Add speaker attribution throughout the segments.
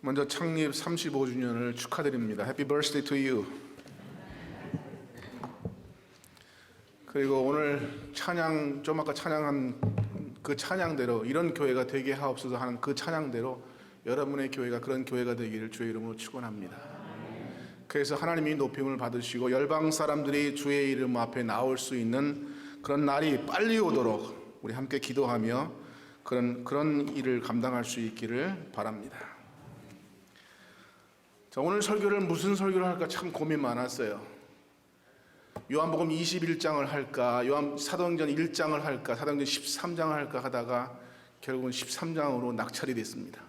Speaker 1: 먼저 창립 35주년을 축하드립니다. Happy birthday to you. 그리고 오늘 찬양, 좀 아까 찬양한 그 찬양대로 이런 교회가 되게 하옵소서 하는 그 찬양대로 여러분의 교회가 그런 교회가 되기를 주의 이름으로 축원합니다. 그래서 하나님이 높임을 받으시고 열방 사람들이 주의 이름 앞에 나올 수 있는 그런 날이 빨리 오도록 우리 함께 기도하며 그런 일을 감당할 수 있기를 바랍니다. 자, 오늘 설교를 무슨 설교를 할까 참 고민 많았어요. 요한복음 21장을 할까, 사도행전 1장을 할까, 사도행전 13장을 할까 하다가 결국은 13장으로 낙찰이 됐습니다.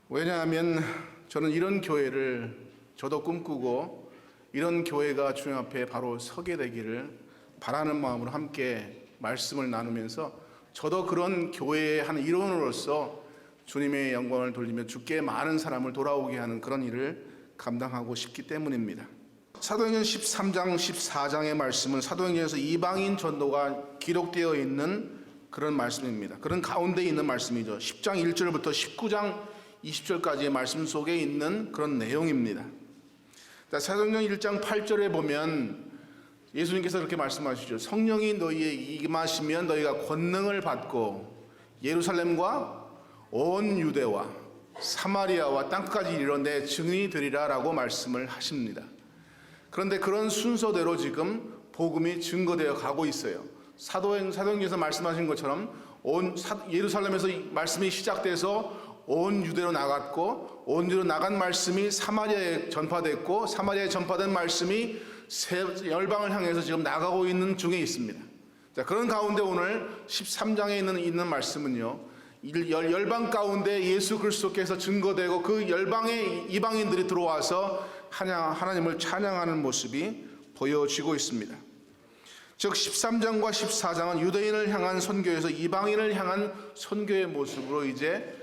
Speaker 1: 왜냐하면 저는 이런 교회를 저도 꿈꾸고 이런 교회가 주님 앞에 바로 서게 되기를 바라는 마음으로 함께 말씀을 나누면서 저도 그런 교회의 한 일원으로서 주님의 영광을 돌리며 주께 많은 사람을 돌아오게 하는 그런 일을 감당하고 싶기 때문입니다. 사도행전 13장 14장의 말씀은 사도행전에서 이방인 전도가 기록되어 있는 그런 말씀입니다. 그런 가운데 있는 말씀이죠. 10장 1절부터 19장 20절까지의 말씀 속에 있는 그런 내용입니다. 사도행전 1장 8절에 보면 예수님께서 그렇게 말씀하시죠. 성령이 너희에 임하시면 너희가 권능을 받고 예루살렘과 온 유대와 사마리아와 땅끝까지 이르러 내 증인이 되리라 라고 말씀을 하십니다. 그런데 그런 순서대로 지금 복음이 증거되어 가고 있어요. 사도행전에서 말씀하신 것처럼 예루살렘에서 말씀이 시작돼서 온 유대로 나갔고 온 유대로 나간 말씀이 사마리아에 전파됐고 사마리아에 전파된 말씀이 열방을 향해서 지금 나가고 있는 중에 있습니다. 자, 그런 가운데 오늘 13장에 있는 말씀은요, 열방 가운데 예수 그리스도께서 증거되고 그 열방의 이방인들이 들어와서 하나님을 찬양하는 모습이 보여지고 있습니다. 즉 13장과 14장은 유대인을 향한 선교에서 이방인을 향한 선교의 모습으로 이제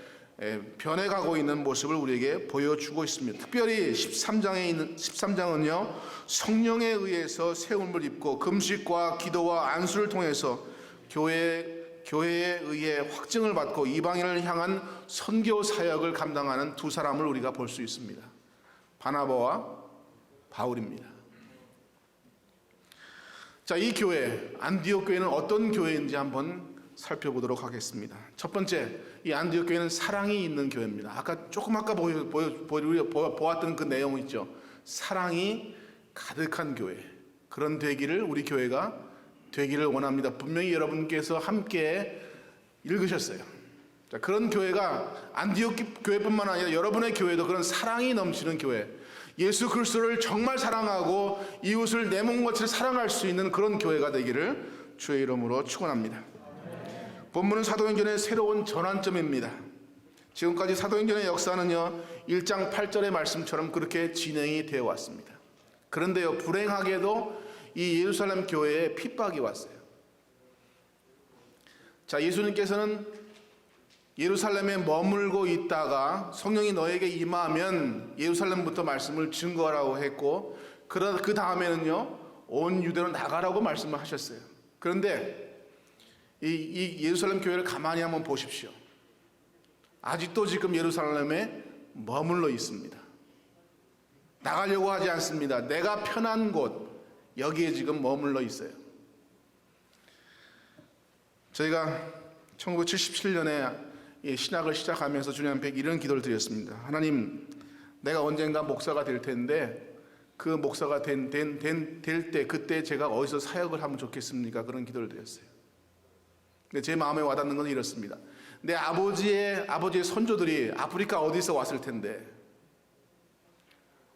Speaker 1: 변해가고 있는 모습을 우리에게 보여주고 있습니다. 특별히 13장은요, 성령에 의해서 세움을 입고 금식과 기도와 안수를 통해서 교회에 의해 확증을 받고 이방인을 향한 선교 사역을 감당하는 두 사람을 우리가 볼 수 있습니다. 바나바와 바울입니다. 자, 이 교회, 안디옥 교회는 어떤 교회인지 한번 살펴보도록 하겠습니다. 첫 번째, 이 안디옥 교회는 사랑이 있는 교회입니다. 아까 보았던 그 내용 있죠. 사랑이 가득한 교회. 그런 되기를 우리 교회가 되기를 원합니다. 분명히 여러분께서 함께 읽으셨어요. 자, 그런 교회가 안디옥 교회뿐만 아니라 여러분의 교회도 그런 사랑이 넘치는 교회, 예수 그리스도를 정말 사랑하고 이웃을 내 몸같이 사랑할 수 있는 그런 교회가 되기를 주의 이름으로 축원합니다. 본문은 사도행전의 새로운 전환점입니다. 지금까지 사도행전의 역사는요, 1장 8절의 말씀처럼 그렇게 진행이 되어 왔습니다. 그런데요, 불행하게도 이 예루살렘 교회에 핍박이 왔어요. 자, 예수님께서는 예루살렘에 머물고 있다가 성령이 너에게 임하면 예루살렘부터 말씀을 증거하라고 했고, 그 다음에는요, 온 유대로 나가라고 말씀을 하셨어요. 그런데 이 예루살렘 교회를 가만히 한번 보십시오. 아직도 지금 예루살렘에 머물러 있습니다. 나가려고 하지 않습니다. 내가 편한 곳, 여기에 지금 머물러 있어요. 저희가 1977년에 신학을 시작하면서 주님 앞에 이런 기도를 드렸습니다. 하나님, 내가 언젠가 목사가 될 텐데 그 목사가 될 때 그때 제가 어디서 사역을 하면 좋겠습니까? 그런 기도를 드렸어요. 근데 제 마음에 와닿는 건 이렇습니다. 내 아버지의 선조들이 아프리카 어디서 왔을 텐데,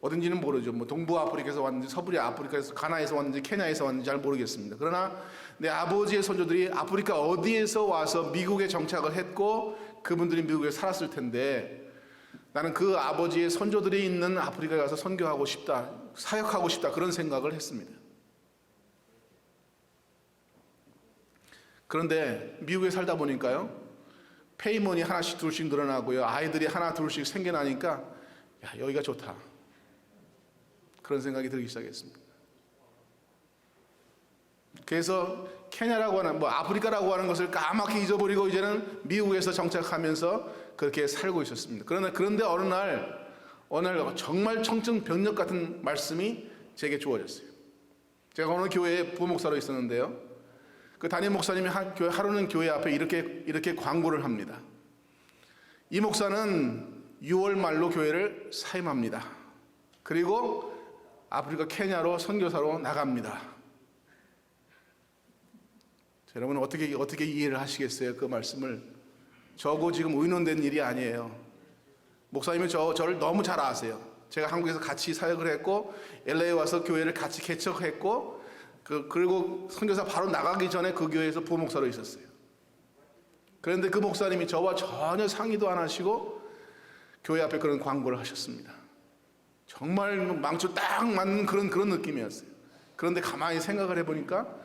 Speaker 1: 어딘지는 모르죠. 뭐 동부 아프리카에서 왔는지 서부리 아프리카에서 가나에서 왔는지 케냐에서 왔는지 잘 모르겠습니다. 그러나 내 아버지의 선조들이 아프리카 어디에서 와서 미국에 정착을 했고 그분들이 미국에 살았을 텐데, 나는 그 아버지의 선조들이 있는 아프리카에 가서 선교하고 싶다, 사역하고 싶다, 그런 생각을 했습니다. 그런데 미국에 살다 보니까요, 페이먼이 하나씩 둘씩 늘어나고요, 아이들이 하나 둘씩 생겨나니까 야, 여기가 좋다, 그런 생각이 들기 시작했습니다. 그래서 케냐라고 하는, 아프리카라고 하는 것을 까맣게 잊어버리고 이제는 미국에서 정착하면서 그렇게 살고 있었습니다. 그런데 어느 날 정말 청천벽력 같은 말씀이 제게 주어졌어요. 제가 어느 교회에 부목사로 있었는데요. 그 담임 목사님이 하루는 교회 앞에 이렇게 광고를 합니다. 이 목사는 6월 말로 교회를 사임합니다. 그리고 아프리카 케냐로 선교사로 나갑니다. 여러분 어떻게 이해를 하시겠어요? 그 말씀을. 저거 지금 의논된 일이 아니에요. 목사님이 저를 너무 잘 아세요. 제가 한국에서 같이 사역을 했고 LA에 와서 교회를 같이 개척했고 그리고 선교사 바로 나가기 전에 그 교회에서 부목사로 있었어요. 그런데 그 목사님이 저와 전혀 상의도 안 하시고 교회 앞에 그런 광고를 하셨습니다. 정말 망초 딱 맞는 그런 느낌이었어요. 그런데 가만히 생각을 해보니까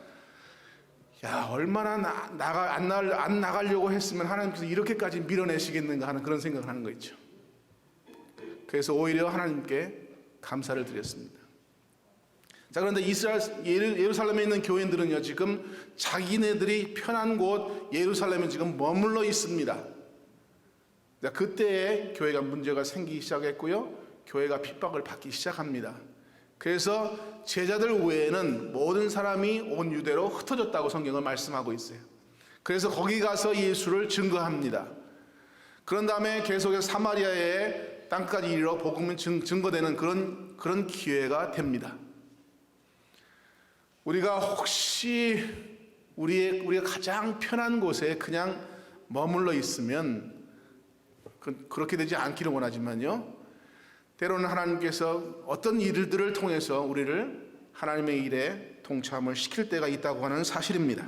Speaker 1: 얼마나 안 나가려고 했으면 하나님께서 이렇게까지 밀어내시겠는가 하는 그런 생각을 하는 거 있죠. 그래서 오히려 하나님께 감사를 드렸습니다. 자, 그런데 예루살렘에 있는 교인들은요, 지금 자기네들이 편한 곳 예루살렘에 지금 머물러 있습니다. 그때에 교회가 문제가 생기기 시작했고요, 교회가 핍박을 받기 시작합니다. 그래서 제자들 외에는 모든 사람이 온 유대로 흩어졌다고 성경은 말씀하고 있어요. 그래서 거기 가서 예수를 증거합니다. 그런 다음에 계속해서 사마리아의 땅까지 이르러 복음이 증거되는 그런 기회가 됩니다. 우리가 혹시 우리가 가장 편한 곳에 그냥 머물러 있으면 그렇게 되지 않기를 원하지만요, 때로는 하나님께서 어떤 일들을 통해서 우리를 하나님의 일에 동참을 시킬 때가 있다고 하는 사실입니다.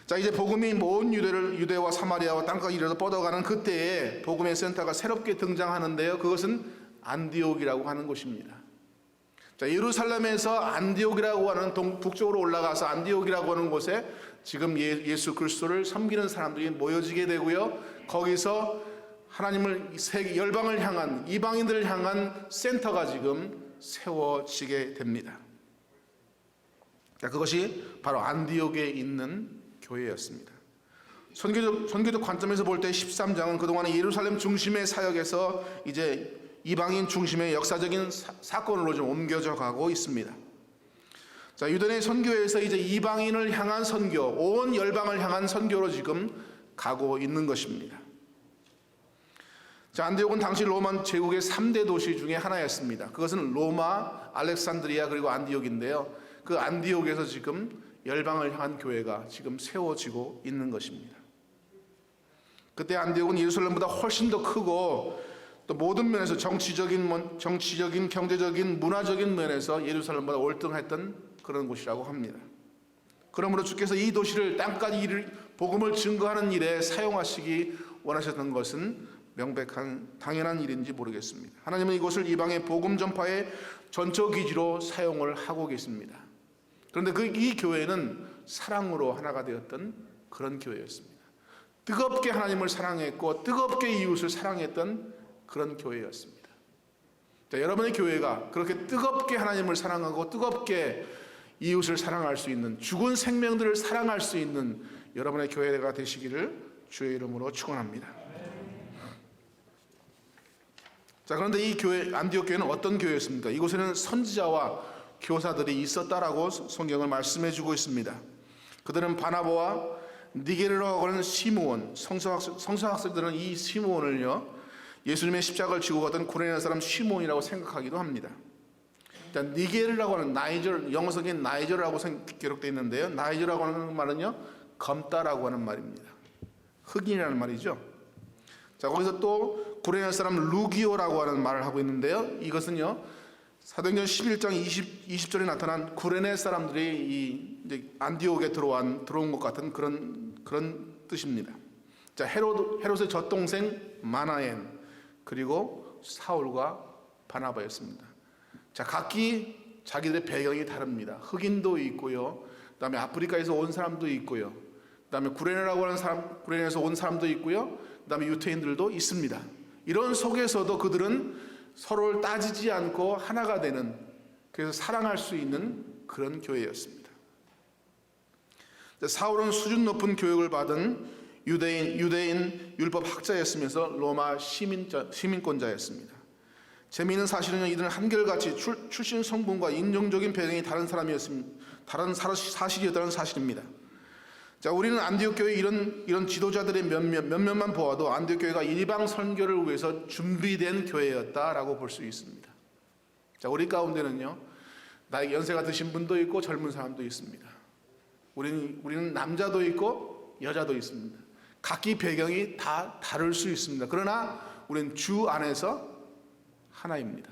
Speaker 1: 자, 이제 복음이 온 유대와 사마리아와 땅까지 이르러 뻗어가는 그때에 복음의 센터가 새롭게 등장하는데요, 그것은 안디옥이라고 하는 곳입니다. 자, 예루살렘에서 안디옥이라고 하는 북쪽으로 올라가서 안디옥이라고 하는 곳에 지금 예수 그리스도를 섬기는 사람들이 모여지게 되고요, 거기서 하나님을 열방을 향한, 이방인들을 향한 센터가 지금 세워지게 됩니다. 자, 그것이 바로 안디옥에 있는 교회였습니다. 선교적 관점에서 볼 때 13장은 그동안의 예루살렘 중심의 사역에서 이제 이방인 중심의 역사적인 사건으로 좀 옮겨져 가고 있습니다. 자, 유대인의 선교에서 이제 이방인을 향한 선교, 온 열방을 향한 선교로 지금 가고 있는 것입니다. 자, 안디옥은 당시 로마 제국의 3대 도시 중에 하나였습니다. 그것은 로마, 알렉산드리아, 그리고 안디옥인데요, 그 안디옥에서 지금 열방을 향한 교회가 지금 세워지고 있는 것입니다. 그때 안디옥은 예루살렘보다 훨씬 더 크고 또 모든 면에서 정치적인, 경제적인, 문화적인 면에서 예루살렘보다 월등했던 그런 곳이라고 합니다. 그러므로 주께서 이 도시를 땅까지 복음을 증거하는 일에 사용하시기 원하셨던 것은 명백한 당연한 일인지 모르겠습니다. 하나님은 이곳을 이방의 복음 전파의 전초기지로 사용을 하고 계십니다. 그런데 이 교회는 사랑으로 하나가 되었던 그런 교회였습니다. 뜨겁게 하나님을 사랑했고 뜨겁게 이웃을 사랑했던 그런 교회였습니다. 자, 여러분의 교회가 그렇게 뜨겁게 하나님을 사랑하고 뜨겁게 이웃을 사랑할 수 있는, 죽은 생명들을 사랑할 수 있는 여러분의 교회가 되시기를 주의 이름으로 축원합니다. 자, 그런데 이 교회, 안디옥 교회는 어떤 교회였습니까? 이곳에는 선지자와 교사들이 있었다라고 성경을 말씀해 주고 있습니다. 그들은 바나바와 니게르라고 하는 시므온, 성서학자들은 이 시므온을요, 예수님의 십자가를 지고 가던 구레네 사람 시므온이라고 생각하기도 합니다. 일단 니게르라고 하는 나이저, 영어 성경에 나이저라고 기록되어 있는데요, 나이저라고 하는 말은요, 검다라고 하는 말입니다. 흑인이라는 말이죠. 자, 거기서 또 구레네 사람 루기오라고 하는 말을 하고 있는데요, 이것은요, 사도행전 11장 20절에 나타난 구레네 사람들이 이제 안디옥에 들어온 것 같은 그런 뜻입니다. 자, 헤롯의 젖동생 마나엔, 그리고 사울과 바나바였습니다. 자, 각기 자기들의 배경이 다릅니다. 흑인도 있고요, 그다음에 아프리카에서 온 사람도 있고요, 그다음에 구레네라고 하는 사람, 구레네에서 온 사람도 있고요, 그다음에 유태인들도 있습니다. 이런 속에서도 그들은 서로를 따지지 않고 하나가 되는, 그래서 사랑할 수 있는 그런 교회였습니다. 사울은 수준 높은 교육을 받은 유대인 율법 학자였으면서 로마 시민권자였습니다. 재미있는 사실은요, 이들은 한결같이 출신 성분과 인종적인 배경이 다른 사실이었다는 사실입니다. 자, 우리는 안디옥 교회 이런 지도자들의 몇몇만 보아도 안디옥 교회가 일방 선교를 위해서 준비된 교회였다라고 볼 수 있습니다. 자, 우리 가운데는요, 나이 연세가 드신 분도 있고 젊은 사람도 있습니다. 우리는 남자도 있고 여자도 있습니다. 각기 배경이 다 다를 수 있습니다. 그러나 우리는 주 안에서 하나입니다.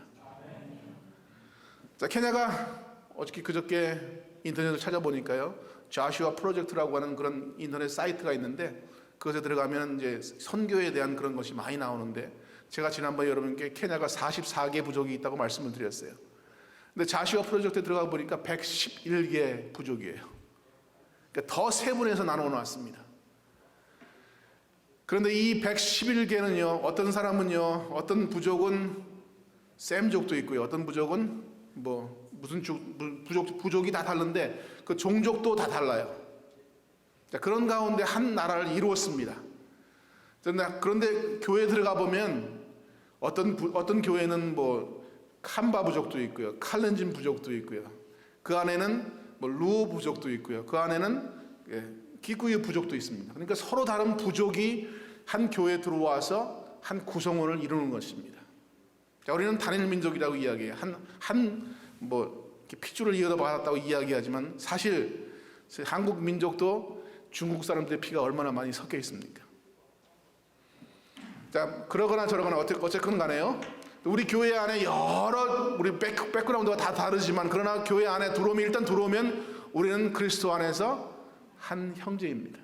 Speaker 1: 자, 케냐가 그저께 인터넷을 찾아보니까요, 자슈아 프로젝트라고 하는 그런 인터넷 사이트가 있는데, 그것에 들어가면 이제 선교에 대한 그런 것이 많이 나오는데, 제가 지난번에 여러분께 케냐가 44개 부족이 있다고 말씀을 드렸어요. 근데 자슈아 프로젝트에 들어가 보니까 111개 부족이에요. 그러니까 더 세분해서 나눠 놨습니다. 그런데 이 111개는요, 어떤 사람은요, 어떤 부족은 셈족도 있고요, 어떤 부족은 무슨 부족이 다 다른데 그 종족도 다 달라요. 자, 그런 가운데 한 나라를 이루었습니다. 그런데 교회에 들어가 보면 어떤 교회는 캄바 부족도 있고요, 칼렌진 부족도 있고요, 그 안에는 루오 부족도 있고요, 그 안에는 기쿠유 부족도 있습니다. 그러니까 서로 다른 부족이 한 교회에 들어와서 한 구성원을 이루는 것입니다. 자, 우리는 단일 민족이라고 이야기해요. 핏줄을 이어서 받았다고 이야기하지만 사실 한국 민족도 중국 사람들의 피가 얼마나 많이 섞여 있습니까? 자, 그러거나 저러거나 어쨌건 간에요, 우리 교회 안에 우리 백그라운드가 다 다르지만, 그러나 교회 안에 일단 들어오면 우리는 그리스도 안에서 한 형제입니다.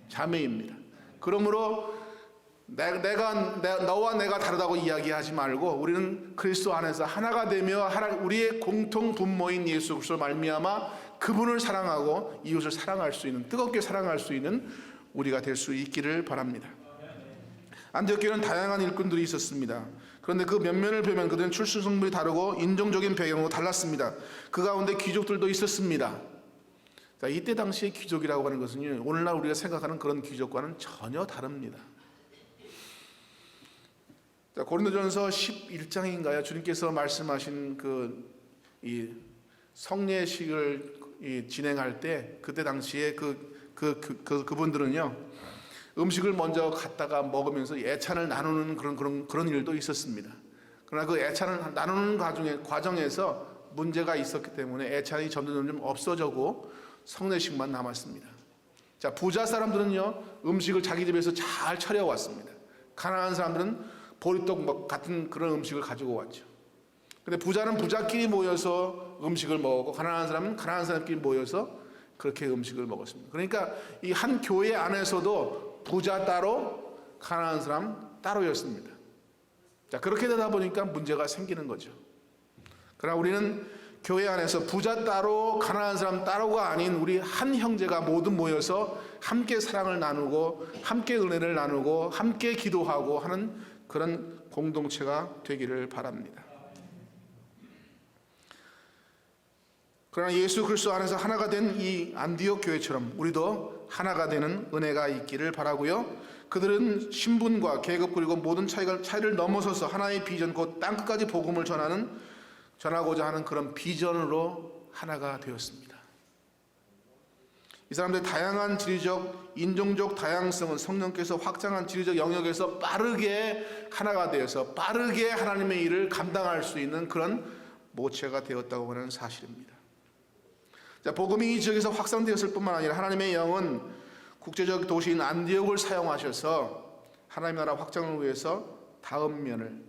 Speaker 1: 자매입니다. 그러므로 너와 내가 다르다고 이야기하지 말고, 우리는 그리스도 안에서 하나가 되며 우리의 공통 분모인 예수 그리스도로 말미암아 그분을 사랑하고 이웃을 사랑할 수 있는, 뜨겁게 사랑할 수 있는 우리가 될 수 있기를 바랍니다. 안디옥 교회는 다양한 일꾼들이 있었습니다. 그런데 그 면면을 보면 그들은 출신 성분이 다르고 인종적인 배경도 달랐습니다. 그 가운데 귀족들도 있었습니다. 자, 이때 당시의 귀족이라고 하는 것은 오늘날 우리가 생각하는 그런 귀족과는 전혀 다릅니다. 자, 고린도전서 11장인가요? 주님께서 말씀하신 이 성례식을 진행할 때, 그때 당시에 그분들은요, 음식을 먼저 갖다가 먹으면서 애찬을 나누는 그런 일도 있었습니다. 그러나 그 애찬을 나누는 과정에서 문제가 있었기 때문에 애찬이 점점 없어지고 성례식만 남았습니다. 자, 부자 사람들은요, 음식을 자기 집에서 잘 차려왔습니다. 가난한 사람들은 보리떡 같은 그런 음식을 가지고 왔죠. 근데 부자는 부자끼리 모여서 음식을 먹었고, 가난한 사람은 가난한 사람끼리 모여서 그렇게 음식을 먹었습니다. 그러니까 이 한 교회 안에서도 부자 따로, 가난한 사람 따로였습니다. 자, 그렇게 되다 보니까 문제가 생기는 거죠. 그러나 우리는 교회 안에서 부자 따로, 가난한 사람 따로가 아닌 우리 한 형제가 모두 모여서 함께 사랑을 나누고, 함께 은혜를 나누고, 함께 기도하고 하는 그런 공동체가 되기를 바랍니다. 그러나 예수 그리스도 안에서 하나가 된 이 안디옥 교회처럼 우리도 하나가 되는 은혜가 있기를 바라고요. 그들은 신분과 계급 그리고 모든 차이를 넘어서서 하나의 비전, 곧 땅끝까지 복음을 전하고자 하는 그런 비전으로 하나가 되었습니다. 이 사람들의 다양한 지리적, 인종적 다양성은 성령께서 확장한 지리적 영역에서 빠르게 하나가 되어서 빠르게 하나님의 일을 감당할 수 있는 그런 모체가 되었다고 하는 사실입니다. 자, 복음이 이 지역에서 확산되었을 뿐만 아니라 하나님의 영은 국제적 도시인 안디옥을 사용하셔서 하나님 나라 확장을 위해서 다음 면을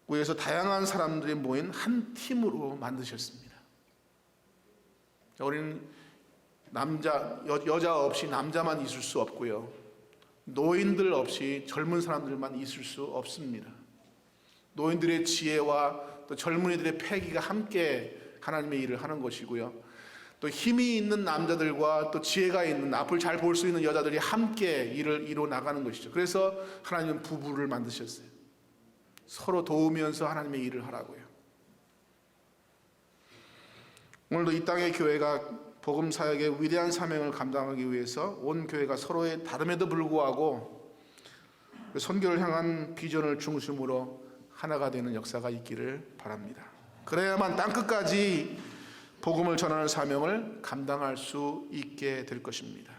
Speaker 1: 위해서 다양한 사람들이 모인 한 팀으로 만드셨습니다. 자, 우리는 여자 없이 남자만 있을 수 없고요, 노인들 없이 젊은 사람들만 있을 수 없습니다. 노인들의 지혜와 또 젊은이들의 패기가 함께 하나님의 일을 하는 것이고요, 또 힘이 있는 남자들과 또 지혜가 있는, 앞을 잘 볼 수 있는 여자들이 함께 일을 이루어 나가는 것이죠. 그래서 하나님은 부부를 만드셨어요. 서로 도우면서 하나님의 일을 하라고요. 오늘도 이 땅의 교회가 복음 사역의 위대한 사명을 감당하기 위해서 온 교회가 서로의 다름에도 불구하고 선교를 향한 비전을 중심으로 하나가 되는 역사가 있기를 바랍니다. 그래야만 땅끝까지 복음을 전하는 사명을 감당할 수 있게 될 것입니다.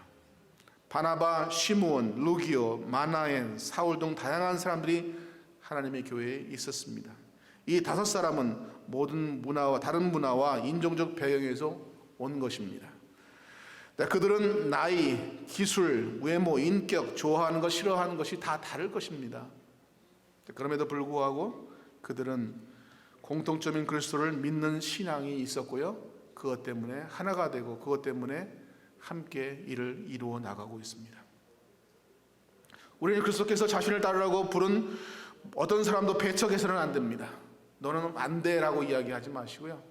Speaker 1: 바나바, 시므온, 루기오, 마나엔, 사울 등 다양한 사람들이 하나님의 교회에 있었습니다. 이 5사람은 모든 문화와 다른 문화와 인종적 배경에서 온 것입니다. 그들은 나이, 기술, 외모, 인격, 좋아하는 것, 싫어하는 것이 다 다를 것입니다. 그럼에도 불구하고 그들은 공통점인 그리스도를 믿는 신앙이 있었고요. 그것 때문에 하나가 되고 그것 때문에 함께 일을 이루어 나가고 있습니다. 우리는 그리스도께서 자신을 따르라고 부른 어떤 사람도 배척해서는 안 됩니다. 너는 안 돼라고 이야기하지 마시고요.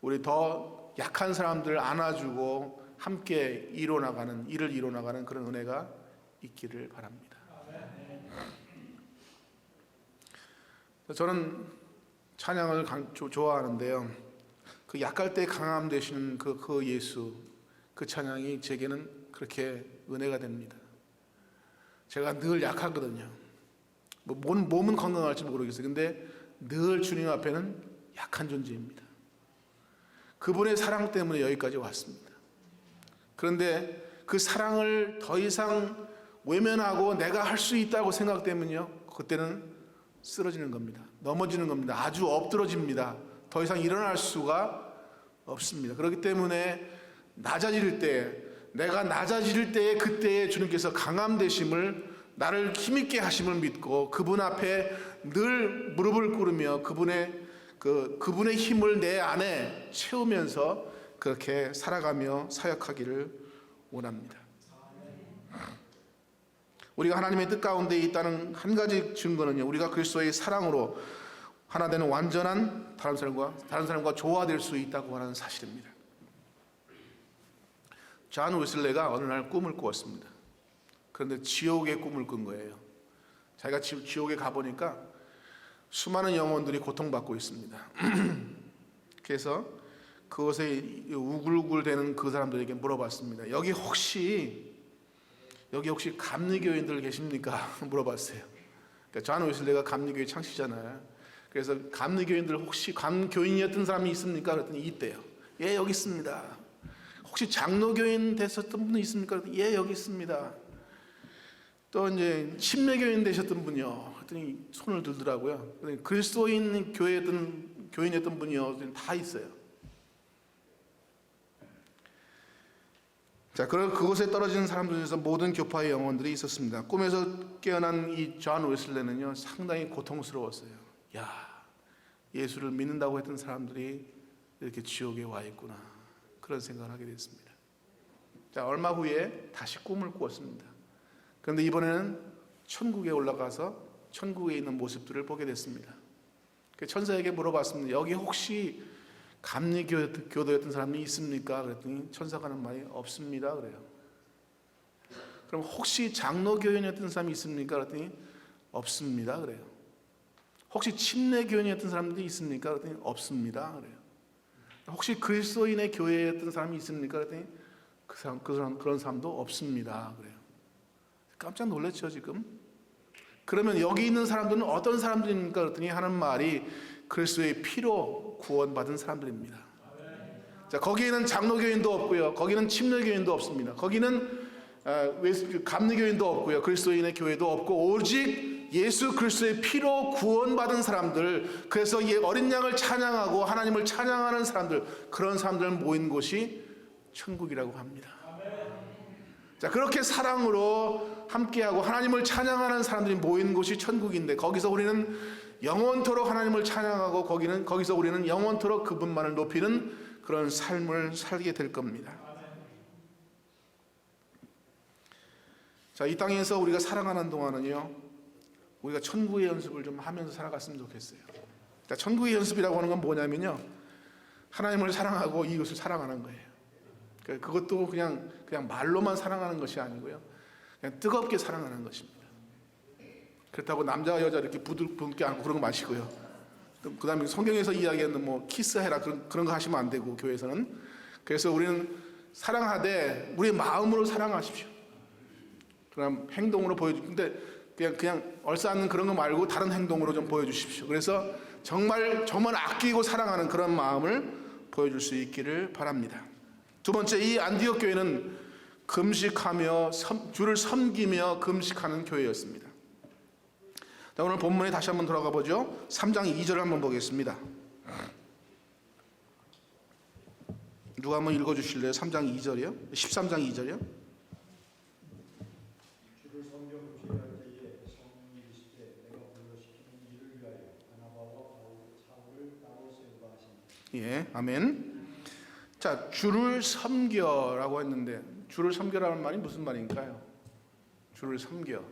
Speaker 1: 우리 더 약한 사람들을 안아주고 함께 일을 이뤄나가는 그런 은혜가 있기를 바랍니다. 저는 찬양을 좋아하는데요. 그 약할 때 강함 되시는 그 예수, 그 찬양이 제게는 그렇게 은혜가 됩니다. 제가 늘 약하거든요. 몸은 건강할지 모르겠어요. 근데 늘 주님 앞에는 약한 존재입니다. 그분의 사랑 때문에 여기까지 왔습니다. 그런데 그 사랑을 더 이상 외면하고 내가 할 수 있다고 생각되면요, 그때는 쓰러지는 겁니다. 넘어지는 겁니다. 아주 엎드러집니다. 더 이상 일어날 수가 없습니다. 그렇기 때문에 낮아질 때, 내가 낮아질 때에 그때에 주님께서 강함 되심을, 나를 힘있게 하심을 믿고 그분 앞에 늘 무릎을 꿇으며 그분의 힘을 내 안에 채우면서 그렇게 살아가며 사역하기를 원합니다. 우리가 하나님의 뜻 가운데 있다는 한 가지 증거는요, 우리가 그리스도의 사랑으로 하나 되는 완전한 다른 사람과 조화될 수 있다고 하는 사실입니다. 존 웨슬레가 어느 날 꿈을 꾸었습니다. 그런데 지옥의 꿈을 꾼 거예요. 자기가 지옥에 가보니까 수많은 영혼들이 고통받고 있습니다. 그래서 그곳에 우글우글대는 그 사람들에게 물어봤습니다. 여기 혹시 감리교인들 계십니까? 물어봤어요. 그러니까 존 웨슬레가 감리교회 창시잖아요. 그래서 감리교인들 혹시 감교인이었던 사람이 있습니까? 그랬더니 있대요. 예, 여기 있습니다. 혹시 장로교인 되셨던 분이 있습니까? 그랬더니 예, 여기 있습니다. 또 이제 침례교인 되셨던 분이요. 그랬더니 손을 들더라고요. 그리스도인 교인이었던 분이요. 다 있어요. 자, 그곳에 떨어지는 사람들 중에서 모든 교파의 영혼들이 있었습니다. 꿈에서 깨어난 이 존 웨슬레는요, 상당히 고통스러웠어요. 야, 예수를 믿는다고 했던 사람들이 이렇게 지옥에 와 있구나. 그런 생각을 하게 됐습니다. 자, 얼마 후에 다시 꿈을 꾸었습니다. 그런데 이번에는 천국에 올라가서 천국에 있는 모습들을 보게 됐습니다. 천사에게 물어봤습니다. 여기 혹시 감리교도였던 사람이 있습니까? 그랬더니 천사가 하는 말이 없습니다. 그래요. 그럼 혹시 장로교인이었던 사람이 있습니까? 그랬더니 없습니다. 그래요. 혹시 침례교인이었던 사람들이 있습니까? 그랬더니 없습니다. 그래요. 혹시 그리스도인의 교회였던 사람이 있습니까? 그랬더니 그런 사람도 없습니다. 그래요. 깜짝 놀랐죠, 지금? 그러면 여기 있는 사람들은 어떤 사람들입니까? 그랬더니 하는 말이 그리스도의 피로 구원받은 사람들입니다. 자, 거기에는 장로교인도 없고요. 거기는 침례교인도 없습니다. 거기는 감리교인도 없고요. 그리스도인의 교회도 없고 오직 예수 그리스도의 피로 구원받은 사람들, 그래서 이 어린 양을 찬양하고 하나님을 찬양하는 사람들, 그런 사람들 모인 곳이 천국이라고 합니다. 자, 그렇게 사랑으로 함께하고 하나님을 찬양하는 사람들이 모인 곳이 천국인데, 거기서 우리는 영원토록 하나님을 찬양하고 거기서 우리는 영원토록 그분만을 높이는 그런 삶을 살게 될 겁니다. 자, 이 땅에서 우리가 살아가는 동안은요, 우리가 천국의 연습을 좀 하면서 살아갔으면 좋겠어요. 자, 천국의 연습이라고 하는 건 뭐냐면요, 하나님을 사랑하고 이웃을 사랑하는 거예요. 그것도 그냥 말로만 사랑하는 것이 아니고요, 그냥 뜨겁게 사랑하는 것입니다. 그렇다고 남자와 여자 이렇게 부둥켜 안고 그런 거 마시고요. 그 다음에 성경에서 이야기하는 뭐 키스해라 그런 거 하시면 안 되고, 교회에서는. 그래서 우리는 사랑하되 우리 마음으로 사랑하십시오. 그럼 행동으로 근데 그냥 얼싸는 그런 거 말고 다른 행동으로 좀 보여주십시오. 그래서 정말 아끼고 사랑하는 그런 마음을 보여줄 수 있기를 바랍니다. 두 번째, 이 안디옥 교회는 금식하며 주를 섬기며 금식하는 교회였습니다. 자, 오늘 본문에 다시 한번 돌아가 보죠. 3장 2절을 한번 보겠습니다. 누가 한번 읽어주실래요? 3장 2절이요? 13장 2절이요?
Speaker 2: 주를 섬겨 금식할 때에 성령이 이르시되 내가 불러시키는 이를 위하여 바나바와 사울을 따로 세우라 하시니.
Speaker 1: 예, 아멘. 자, 주를 섬겨라고 했는데 주를 섬겨라는 말이 무슨 말인가요? 주를 섬겨.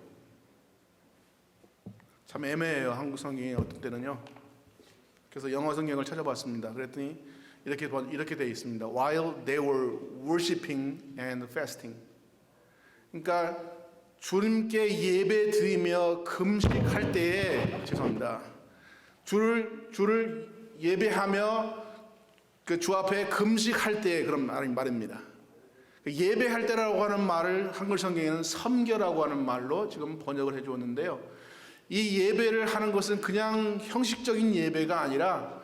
Speaker 1: 참 애매해요. 한국 성경이 어떤 때는요. 그래서 영어 성경을 찾아봤습니다. 그랬더니 이렇게 되어 있습니다. While they were worshiping and fasting. 그러니까 주님께 예배 드리며 금식할 때에 주를 예배하며 그 주 앞에 금식할 때에 그런 말입니다. 예배할 때라고 하는 말을 한글 성경에는 섬겨라고 하는 말로 지금 번역을 해 주었는데요. 이 예배를 하는 것은 그냥 형식적인 예배가 아니라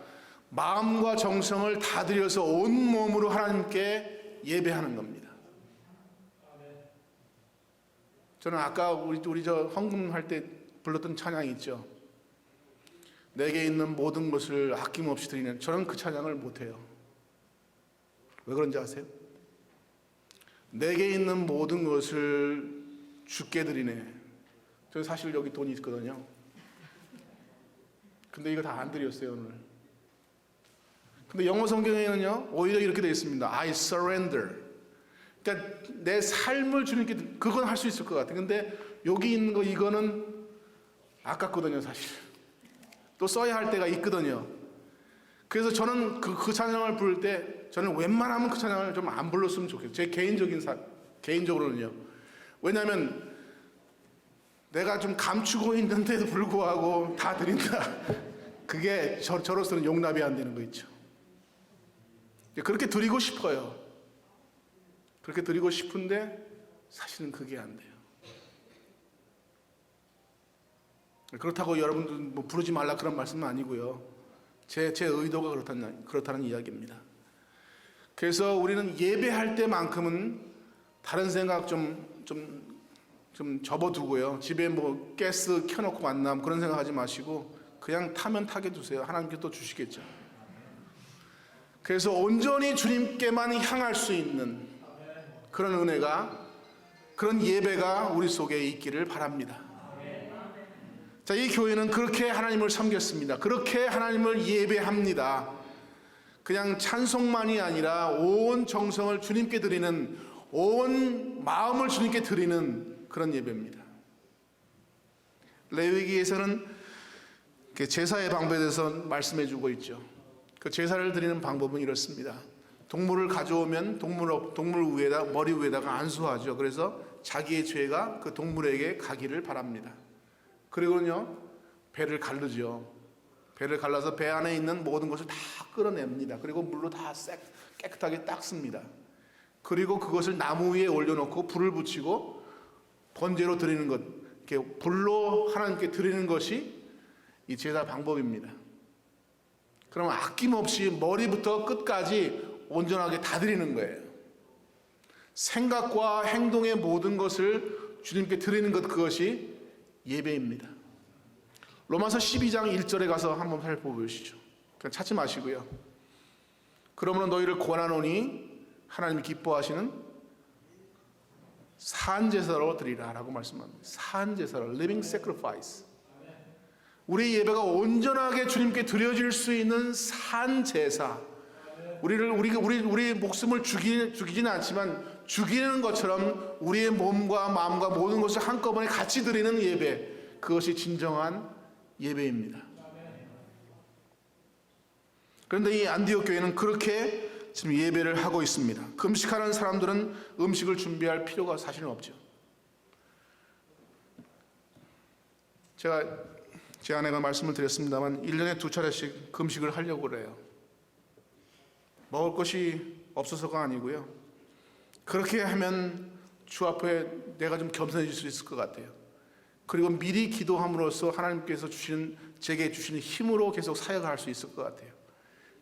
Speaker 1: 마음과 정성을 다 들여서 온 몸으로 하나님께 예배하는 겁니다. 저는 아까 우리 저 헌금할 때 불렀던 찬양이 있죠. 내게 있는 모든 것을 아낌없이 드리는, 저는 그 찬양을 못해요. 왜 그런지 아세요? 내게 있는 모든 것을 주께 드리네. 저 사실 여기 돈이 있거든요. 근데 이거 다 안 드렸어요 오늘. 근데 영어 성경에는요 오히려 이렇게 되어 있습니다. I surrender. 그러니까 내 삶을 주님께, 그건 할 수 있을 것 같아요. 근데 여기 있는 거 이거는 아깝거든요 사실. 또 써야 할 때가 있거든요. 그래서 저는 그 찬양을 부를 때 저는 웬만하면 그 찬양을 좀 안 불렀으면 좋겠어요. 제 개인적으로는요. 왜냐하면 내가 좀 감추고 있는데도 불구하고 다 드린다. 그게 저로서는 용납이 안 되는 거 있죠. 그렇게 드리고 싶어요. 그렇게 드리고 싶은데 사실은 그게 안 돼요. 그렇다고 여러분들 뭐 부르지 말라 그런 말씀은 아니고요. 제 의도가 그렇다는 이야기입니다. 그래서 우리는 예배할 때만큼은 다른 생각 좀 접어두고요. 집에 뭐 가스 켜놓고 만남 그런 생각하지 마시고 그냥 타면 타게 두세요. 하나님께 또 주시겠죠. 그래서 온전히 주님께만 향할 수 있는 그런 은혜가, 그런 예배가 우리 속에 있기를 바랍니다. 자, 이 교회는 그렇게 하나님을 섬겼습니다. 그렇게 하나님을 예배합니다. 그냥 찬송만이 아니라 온 정성을 주님께 드리는, 온 마음을 주님께 드리는 그런 예배입니다. 레위기에서는 제사의 방법에 대해서 말씀해 주고 있죠. 그 제사를 드리는 방법은 이렇습니다. 동물을 가져오면 동물 위에다, 머리 위에다가 안수하죠. 그래서 자기의 죄가 그 동물에게 가기를 바랍니다. 그리고는요, 배를 가르죠. 배를 갈라서 배 안에 있는 모든 것을 다 끌어냅니다. 그리고 물로 다 깨끗하게 닦습니다. 그리고 그것을 나무 위에 올려놓고 불을 붙이고 번제로 드리는 것, 이렇게 불로 하나님께 드리는 것이 이 제사 방법입니다. 그러면 아낌없이 머리부터 끝까지 온전하게 다 드리는 거예요. 생각과 행동의 모든 것을 주님께 드리는 것, 그것이 예배입니다. 로마서 12장 1절에 가서 한번 살펴보시죠. 그냥 찾지 마시고요. 그러므로 너희를 권하노니 하나님이 기뻐하시는 산제사로 드리라 라고 말씀합니다. 산제사로, living sacrifice. 우리 예배가 온전하게 주님께 드려질 수 있는 산제사. 우리의 목숨을 죽이지는 않지만 죽이는 것처럼 우리의 몸과 마음과 모든 것을 한꺼번에 같이 드리는 예배, 그것이 진정한 예배입니다. 그런데 이 안디옥 교회는 그렇게 지금 예배를 하고 있습니다. 금식하는 사람들은 음식을 준비할 필요가 사실은 없죠. 제가 제 아내가 말씀을 드렸습니다만 1년에 2차례씩 금식을 하려고 그래요. 먹을 것이 없어서가 아니고요. 그렇게 하면 주 앞에 내가 좀 겸손해질 수 있을 것 같아요. 그리고 미리 기도함으로써 하나님께서 제게 주시는 힘으로 계속 사역을 할 수 있을 것 같아요.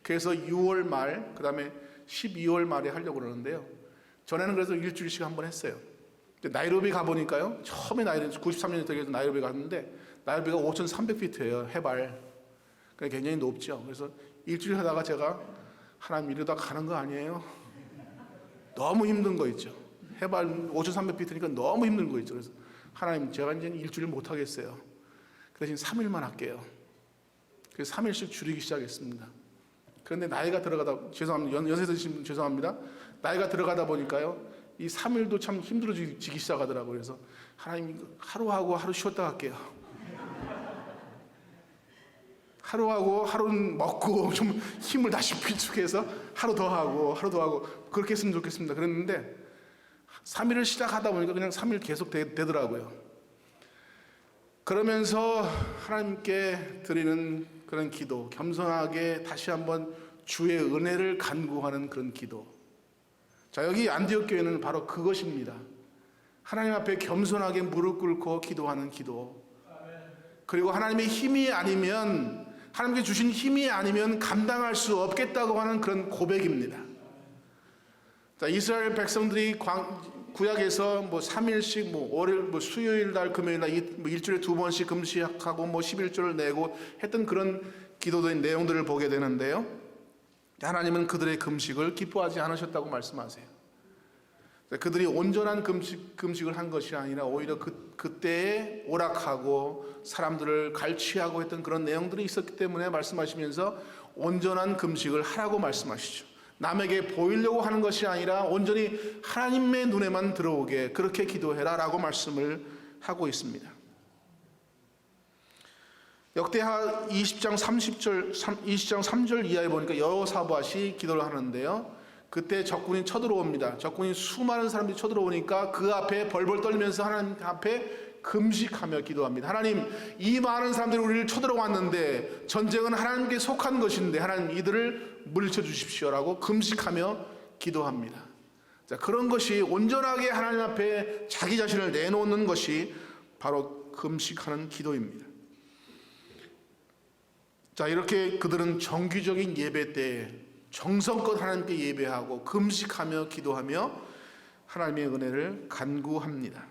Speaker 1: 그래서 6월 말, 그 다음에 12월 말에 하려고 그러는데요. 전에는 그래서 일주일씩 한번 했어요. 나이로비 가보니까요. 처음에 93년에 나이로비 갔는데 나이로비가 5,300피트예요. 해발. 굉장히 높죠. 그래서 일주일 하다가 제가 하나님 이러다 가는 거 아니에요? 너무 힘든 거 있죠. 해발 5,300피트니까 너무 힘든 거 있죠. 그래서 하나님 제가 이제 일주일 못 하겠어요. 그 대신 3일만 할게요. 그래서 3일씩 줄이기 시작했습니다. 그런데 나이가 들어가다, 죄송합니다. 연세 드신 분 죄송합니다. 나이가 들어가다 보니까요. 이 3일도 참 힘들어지기 시작하더라고요. 그래서 하나님 하루 하고 하루 쉬었다 갈게요. 하루 하고 하루는 먹고 좀 힘을 다시 비축해서 하루 더 하고 그렇게 했으면 좋겠습니다. 그랬는데 3일을 시작하다 보니까 그냥 3일 계속 되더라고요. 그러면서 하나님께 드리는 그런 기도, 겸손하게 다시 한번 주의 은혜를 간구하는 그런 기도. 자, 여기 안디옥 교회는 바로 그것입니다. 하나님 앞에 겸손하게 무릎 꿇고 기도하는 기도. 그리고 하나님의 힘이 아니면, 하나님께 주신 힘이 아니면 감당할 수 없겠다고 하는 그런 고백입니다. 자, 이스라엘 백성들이 구약에서 3일씩 월요일, 수요일 날, 금요일 날 일주일에 2번씩 금식하고 11조를 내고 했던 그런 기도의 내용들을 보게 되는데요. 하나님은 그들의 금식을 기뻐하지 않으셨다고 말씀하세요. 그들이 온전한 금식을 한 것이 아니라 오히려 그때에 오락하고 사람들을 갈취하고 했던 그런 내용들이 있었기 때문에 말씀하시면서 온전한 금식을 하라고 말씀하시죠. 남에게 보이려고 하는 것이 아니라 온전히 하나님의 눈에만 들어오게 그렇게 기도해라 라고 말씀을 하고 있습니다. 역대하 20장 3절 이하에 보니까 여호사밧이 기도를 하는데요. 그때 적군이 쳐들어옵니다. 적군이 수많은 사람들이 쳐들어오니까 그 앞에 벌벌 떨면서 하나님 앞에 금식하며 기도합니다. 하나님, 이 많은 사람들이 우리를 쳐들어왔는데 전쟁은 하나님께 속한 것인데 하나님 이들을 물리쳐 주십시오라고 금식하며 기도합니다. 자, 그런 것이 온전하게 하나님 앞에 자기 자신을 내놓는 것이 바로 금식하는 기도입니다. 자, 이렇게 그들은 정기적인 예배 때에 정성껏 하나님께 예배하고 금식하며 기도하며 하나님의 은혜를 간구합니다.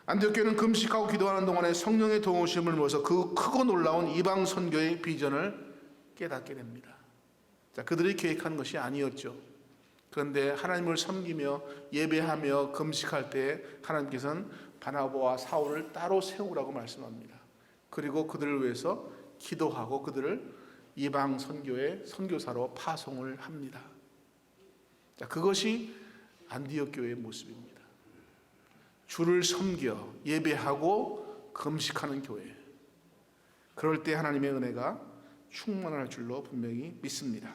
Speaker 1: 안디옥 교회는 금식하고 기도하는 동안에 성령의 도우심을 모아서 그 크고 놀라운 이방 선교의 비전을 깨닫게 됩니다. 자, 그들이 계획한 것이 아니었죠. 그런데 하나님을 섬기며 예배하며 금식할 때 하나님께서는 바나바와 사울을 따로 세우라고 말씀합니다. 그리고 그들을 위해서 기도하고 그들을 이방 선교의 선교사로 파송을 합니다. 자, 그것이 안디옥 교회의 모습입니다. 주를 섬겨 예배하고 금식하는 교회. 그럴 때 하나님의 은혜가 충만할 줄로 분명히 믿습니다.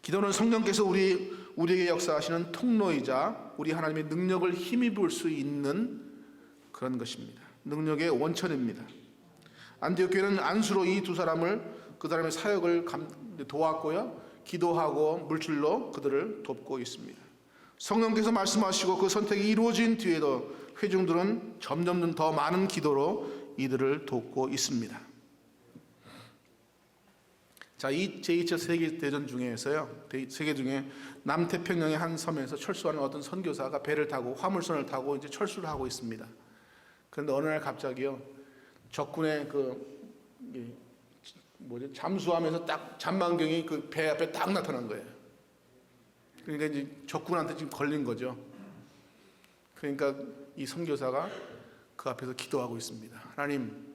Speaker 1: 기도는 성령께서 우리에게 역사하시는 통로이자 우리 하나님의 능력을 힘입을 수 있는 그런 것입니다. 능력의 원천입니다. 안디옥 교회는 안수로 이 두 사람을 그 사람의 사역을 도왔고요. 기도하고 물질로 그들을 돕고 있습니다. 성령께서 말씀하시고 그 선택이 이루어진 뒤에도 회중들은 점점 더 많은 기도로 이들을 돕고 있습니다. 자, 이 제2차 세계대전 중에서요, 세계 중에 남태평양의 한 섬에서 철수하는 어떤 선교사가 배를 타고 화물선을 타고 이제 철수를 하고 있습니다. 그런데 어느 날 갑자기요, 적군의 잠수하면서 딱 잠만경이 그 배 앞에 딱 나타난 거예요. 그러니까 이제 적군한테 지금 걸린 거죠. 그러니까 이 선교사가 그 앞에서 기도하고 있습니다. 하나님,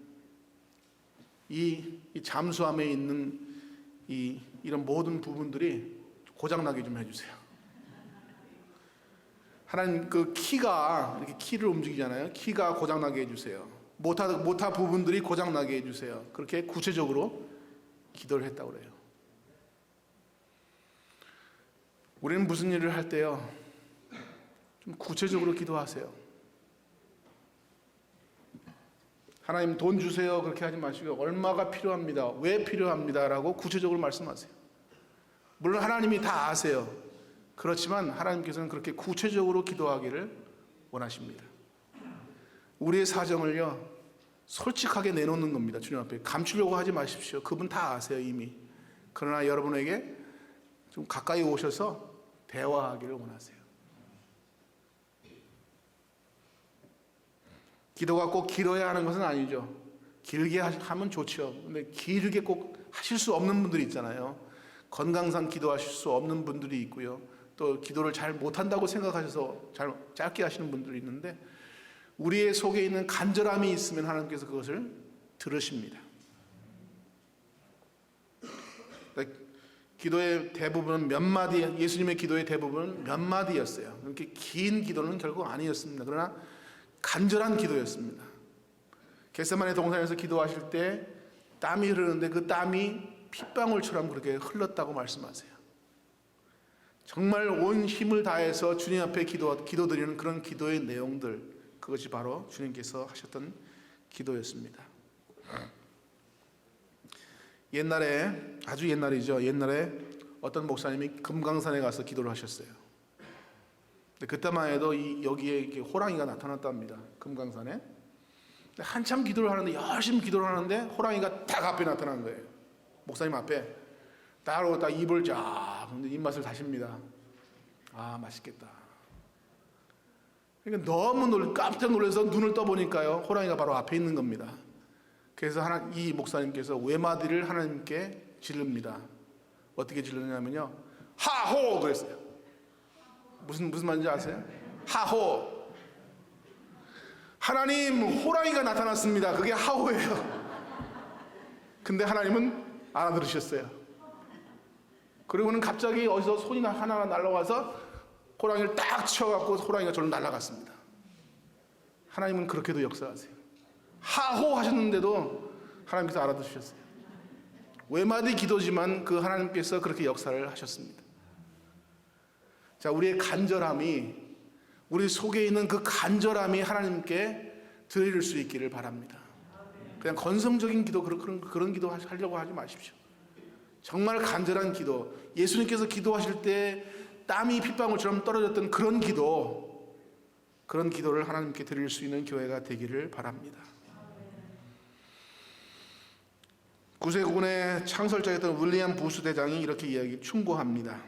Speaker 1: 이 잠수함에 있는 이런 모든 부분들이 고장나게 좀 해주세요. 하나님, 그 키가 이렇게 키를 움직이잖아요. 키가 고장나게 해주세요. 모타 부분들이 고장나게 해주세요. 그렇게 구체적으로 기도를 했다고 그래요. 우리는 무슨 일을 할 때요, 좀 구체적으로 기도하세요. 하나님 돈 주세요 그렇게 하지 마시고 얼마가 필요합니다, 왜 필요합니다 라고 구체적으로 말씀하세요. 물론 하나님이 다 아세요. 그렇지만 하나님께서는 그렇게 구체적으로 기도하기를 원하십니다. 우리의 사정을요, 솔직하게 내놓는 겁니다. 주님 앞에 감추려고 하지 마십시오. 그분 다 아세요, 이미. 그러나 여러분에게 좀 가까이 오셔서 대화하기를 원하세요. 기도가 꼭 길어야 하는 것은 아니죠. 길게 하면 좋죠. 근데 길게 꼭 하실 수 없는 분들이 있잖아요. 건강상 기도하실 수 없는 분들이 있고요. 또 기도를 잘 못한다고 생각하셔서 잘 짧게 하시는 분들이 있는데, 우리의 속에 있는 간절함이 있으면 하나님께서 그것을 들으십니다. 기도의 대부분은 몇 마디, 예수님의 기도의 대부분은 몇 마디였어요. 그렇게 긴 기도는 결국 아니었습니다. 그러나 간절한 기도였습니다. 겟세마네 동산에서 기도하실 때 땀이 흐르는데 그 땀이 핏방울처럼 그렇게 흘렀다고 말씀하세요. 정말 온 힘을 다해서 주님 앞에 기도드리는 그런 기도의 내용들, 그것이 바로 주님께서 하셨던 기도였습니다. 옛날에, 아주 옛날이죠. 옛날에 어떤 목사님이 금강산에 가서 기도를 하셨어요. 그때만 해도 여기에 이렇게 호랑이가 나타났답니다. 금강산에. 한참 기도를 하는데, 열심히 기도를 하는데 호랑이가 딱 앞에 나타난 거예요. 목사님 앞에. 딱 입을 쫙, 입맛을 다십니다. 아, 맛있겠다. 그러니까 너무 깜짝 놀라서 눈을 떠보니까요, 호랑이가 바로 앞에 있는 겁니다. 그래서 이 목사님께서 외마디를 하나님께 지릅니다. 어떻게 질렀냐면요, 하호! 그랬어요. 무슨 말인지 아세요? 하호! 하나님, 호랑이가 나타났습니다. 그게 하호예요. 근데 하나님은 알아들으셨어요. 그리고는 갑자기 어디서 손이 하나가 날아와서 호랑이를 딱 치워갖고 호랑이가 저를 날아갔습니다. 하나님은 그렇게도 역사하세요. 하호 하셨는데도 하나님께서 알아두셨어요. 외마디 기도지만 그 하나님께서 그렇게 역사를 하셨습니다. 자, 우리의 간절함이, 우리 속에 있는 그 간절함이 하나님께 드릴 수 있기를 바랍니다. 그냥 건성적인 기도, 그런 기도 하려고 하지 마십시오. 정말 간절한 기도, 예수님께서 기도하실 때 땀이 핏방울처럼 떨어졌던 그런 기도를 하나님께 드릴 수 있는 교회가 되기를 바랍니다. 구세군의 창설자였던 윌리엄 부스 대장이 이렇게 충고합니다.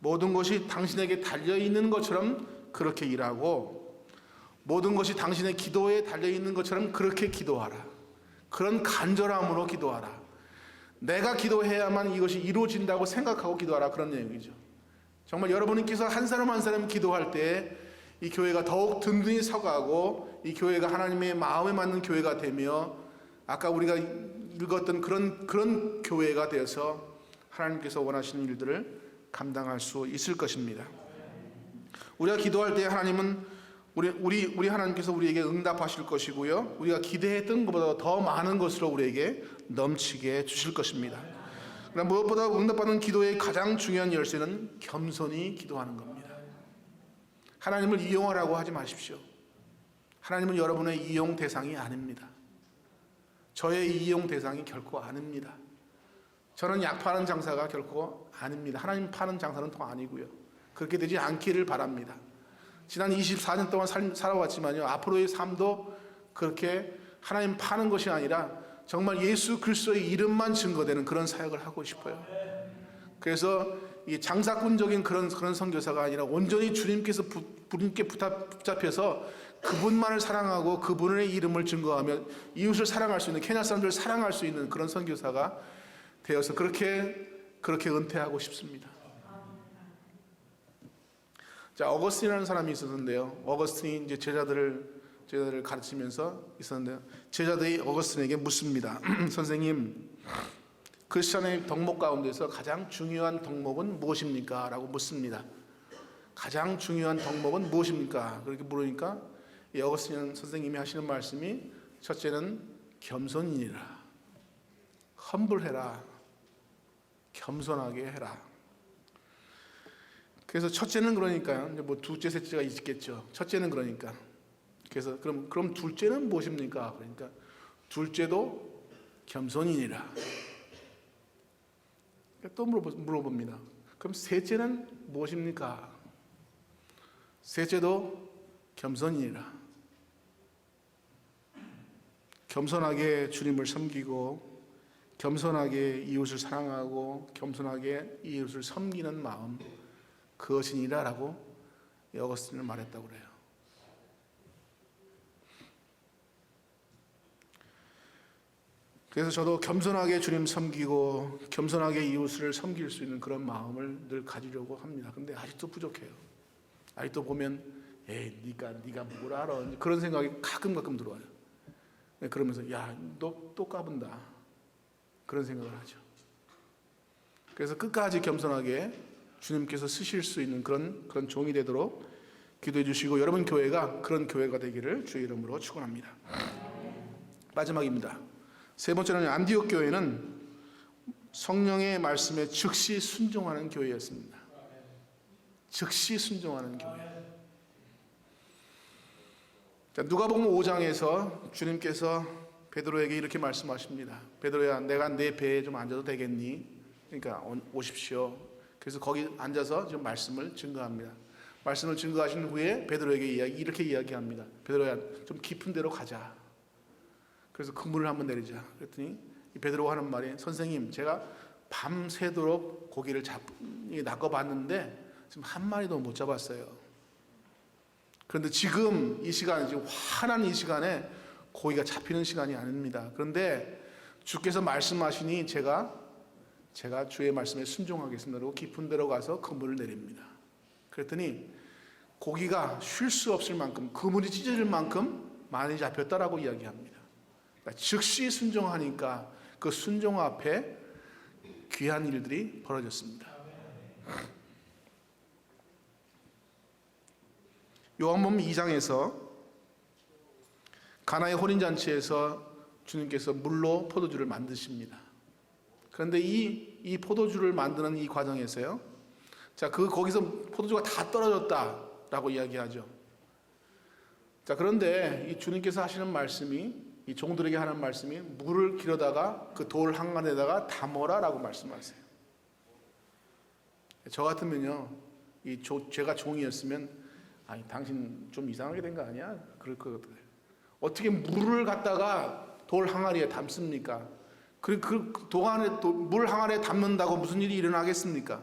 Speaker 1: 모든 것이 당신에게 달려있는 것처럼 그렇게 일하고, 모든 것이 당신의 기도에 달려있는 것처럼 그렇게 기도하라. 그런 간절함으로 기도하라. 내가 기도해야만 이것이 이루어진다고 생각하고 기도하라. 그런 내용이죠. 정말 여러분께서 한 사람 한 사람 기도할 때 이 교회가 더욱 든든히 서가고, 이 교회가 하나님의 마음에 맞는 교회가 되며, 아까 우리가 읽었던 그런 교회가 되어서 하나님께서 원하시는 일들을 감당할 수 있을 것입니다. 우리가 기도할 때 하나님은 우리 하나님께서 우리에게 응답하실 것이고요, 우리가 기대했던 것보다 더 많은 것으로 우리에게 넘치게 주실 것입니다. 그러나 무엇보다 응답받는 기도의 가장 중요한 열쇠는 겸손히 기도하는 겁니다. 하나님을 이용하라고 하지 마십시오. 하나님은 여러분의 이용 대상이 아닙니다. 저의 이용 대상이 결코 아닙니다. 저는 약 파는 장사가 결코 아닙니다. 하나님 파는 장사는 또 아니고요. 그렇게 되지 않기를 바랍니다. 지난 24년 동안 살아왔지만요, 앞으로의 삶도 그렇게 하나님 파는 것이 아니라 정말 예수 그리스도의 이름만 증거되는 그런 사역을 하고 싶어요. 그래서 이 장사꾼적인 그런 선교사가 아니라 온전히 주님께 붙잡혀서 그분만을 사랑하고 그분의 이름을 증거하며 이웃을 사랑할 수 있는, 케냐 사람들을 사랑할 수 있는 그런 선교사가 되어서 그렇게 은퇴하고 싶습니다. 자, 어거스틴이라는 사람이 있었는데요. 어거스틴이 이제 제자들을 가르치면서 있었는데요. 제자들이 어거스틴에게 묻습니다. 선생님, 크리스천의 덕목 가운데서 가장 중요한 덕목은 무엇입니까? 라고 묻습니다. 가장 중요한 덕목은 무엇입니까? 그렇게 물으니까 이 어거스틴 선생님이 하시는 말씀이, 첫째는 겸손이니라. 험불해라. 겸손하게 해라. 그래서 첫째는 그러니까요. 뭐 둘째, 셋째가 있겠죠. 첫째는 그러니까. 그래서 그럼 둘째는 무엇입니까? 그러니까 둘째도 겸손이니라. 또 물어봅니다. 그럼 셋째는 무엇입니까? 셋째도 겸손이니라. 겸손하게 주님을 섬기고 겸손하게 이웃을 사랑하고 겸손하게 이웃을 섬기는 마음, 그것이니라라고 어거스틴은 말했다고 그래요. 그래서 저도 겸손하게 주님 섬기고 겸손하게 이웃을 섬길 수 있는 그런 마음을 늘 가지려고 합니다. 근데 아직도 부족해요. 아직도 보면 네가 뭘 알아, 그런 생각이 가끔 들어와요. 그러면서 야, 너 또 까분다, 그런 생각을 하죠. 그래서 끝까지 겸손하게 주님께서 쓰실 수 있는 그런 종이 되도록 기도해 주시고, 여러분 교회가 그런 교회가 되기를 주의 이름으로 축원합니다. 마지막입니다. 세 번째는 안디옥 교회는 성령의 말씀에 즉시 순종하는 교회였습니다. 즉시 순종하는 교회. 자, 누가복음 5장에서 주님께서 베드로에게 이렇게 말씀하십니다. 베드로야, 내가 내 배에 좀 앉아도 되겠니? 그러니까 오십시오. 그래서 거기 앉아서 지금 말씀을 증거합니다. 말씀을 증거하신 후에 베드로에게 이렇게 이야기합니다. 베드로야, 좀 깊은 데로 가자. 그래서 그물을 한번 내리자. 그랬더니 베드로가 하는 말이, 선생님, 제가 밤새도록 고기를 낚아봤는데 지금 한 마리도 못 잡았어요. 그런데 지금 이 시간, 지금 환한 이 시간에 고기가 잡히는 시간이 아닙니다. 그런데 주께서 말씀하시니 제가 주의 말씀에 순종하겠습니다. 그리고 깊은 데로 가서 그물을 내립니다. 그랬더니 고기가 쉴 수 없을 만큼, 그물이 찢어질 만큼 많이 잡혔다라고 이야기합니다. 그러니까 즉시 순종하니까 그 순종 앞에 귀한 일들이 벌어졌습니다. 요한복음 2장에서 가나의 혼인잔치에서 주님께서 물로 포도주를 만드십니다. 그런데 이 포도주를 만드는 이 과정에서요, 자, 거기서 포도주가 다 떨어졌다라고 이야기하죠. 자, 그런데 이 주님께서 하시는 말씀이, 이 종들에게 하는 말씀이, 물을 길어다가 그 돌 한간에다가 담어라라고 말씀하세요. 저 같으면요, 제가 종이었으면, 아니, 당신 좀 이상하게 된 거 아니야? 그럴 것 같아요. 어떻게 물을 갖다가 돌 항아리에 담습니까? 그 동안에 물 항아리에 담는다고 무슨 일이 일어나겠습니까?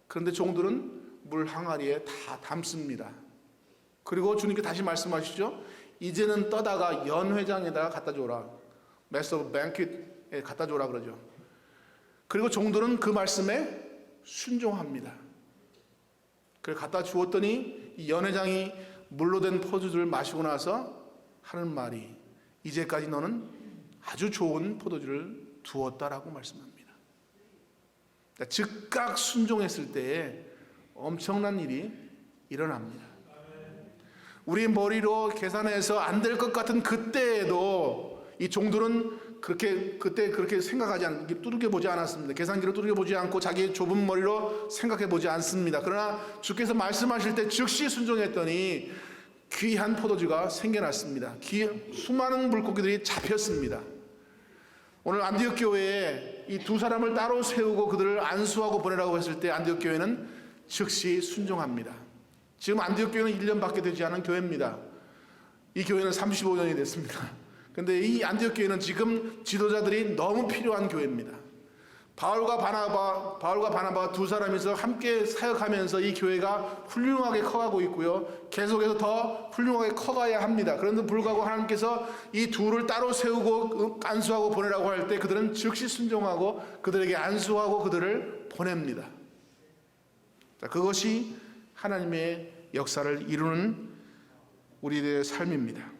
Speaker 1: 그런데 종들은 물 항아리에 다 담습니다. 그리고 주님께 다시 말씀하시죠. 이제는 떠다가 연회장에다가 갖다 줘라. 메스 오브 뱅킷에 갖다 줘라 그러죠. 그리고 종들은 그 말씀에 순종합니다. 그걸 갖다 주었더니 이 연회장이 물로 된 포도주를 마시고 나서 하는 말이, 이제까지 너는 아주 좋은 포도주를 두었다라고 말씀합니다. 즉각 순종했을 때에 엄청난 일이 일어납니다. 우리 머리로 계산해서 안 될 것 같은 그때에도 이 종들은 그때 그렇게 생각하지 않고 두들겨보지 않았습니다. 계산기로 두들겨보지 않고 자기의 좁은 머리로 생각해보지 않습니다. 그러나 주께서 말씀하실 때 즉시 순종했더니 귀한 포도주가 생겨났습니다. 수많은 물고기들이 잡혔습니다. 오늘 안디옥 교회에 이 두 사람을 따로 세우고 그들을 안수하고 보내라고 했을 때 안디옥 교회는 즉시 순종합니다. 지금 안디옥 교회는 1년밖에 되지 않은 교회입니다. 이 교회는 35년이 됐습니다. 그런데 이 안디옥 교회는 지금 지도자들이 너무 필요한 교회입니다. 바울과 바나바 두 사람이서 함께 사역하면서 이 교회가 훌륭하게 커가고 있고요. 계속해서 더 훌륭하게 커가야 합니다. 그런데 불구하고 하나님께서 이 둘을 따로 세우고 안수하고 보내라고 할 때 그들은 즉시 순종하고 그들에게 안수하고 그들을 보냅니다. 자, 그것이 하나님의 역사를 이루는 우리들의 삶입니다.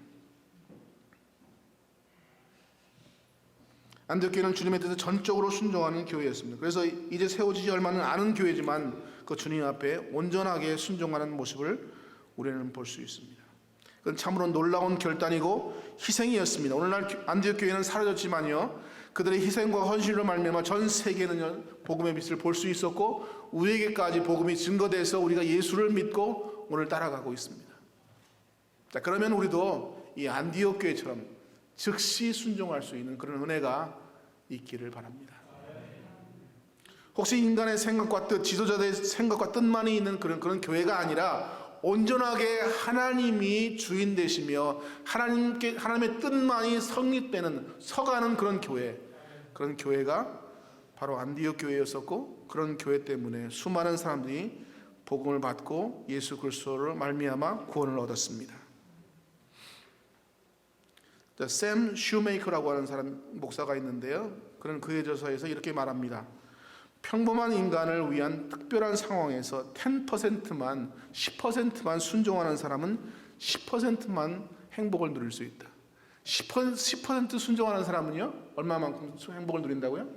Speaker 1: 안디옥 교회는 주님에 대해서 전적으로 순종하는 교회였습니다. 그래서 이제 세워지지 얼마는 않은 교회지만 그 주님 앞에 온전하게 순종하는 모습을 우리는 볼 수 있습니다. 그건 참으로 놀라운 결단이고 희생이었습니다. 오늘날 안디옥 교회는 사라졌지만요, 그들의 희생과 헌신으로 말미암아 전 세계는 복음의 빛을 볼 수 있었고 우리에게까지 복음이 증거돼서 우리가 예수를 믿고 오늘 따라가고 있습니다. 자, 그러면 우리도 이 안디옥 교회처럼 즉시 순종할 수 있는 그런 은혜가 있기를 바랍니다. 혹시 인간의 생각과 뜻, 지도자들의 생각과 뜻만이 있는 그런 교회가 아니라 온전하게 하나님이 주인 되시며 하나님의 뜻만이 성립되는, 서가는 그런 교회가 바로 안디옥 교회였었고, 그런 교회 때문에 수많은 사람들이 복음을 받고 예수 그리스도를 말미암아 구원을 얻었습니다. 샘 슈메이커라고 하는 사람 목사가 있는데요, 그런 그의 저서에서 이렇게 말합니다. 평범한 인간을 위한 특별한 상황에서 10%만 순종하는 사람은 10%만 행복을 누릴 수 있다. 10% 순종하는 사람은요, 얼마만큼 행복을 누린다고요?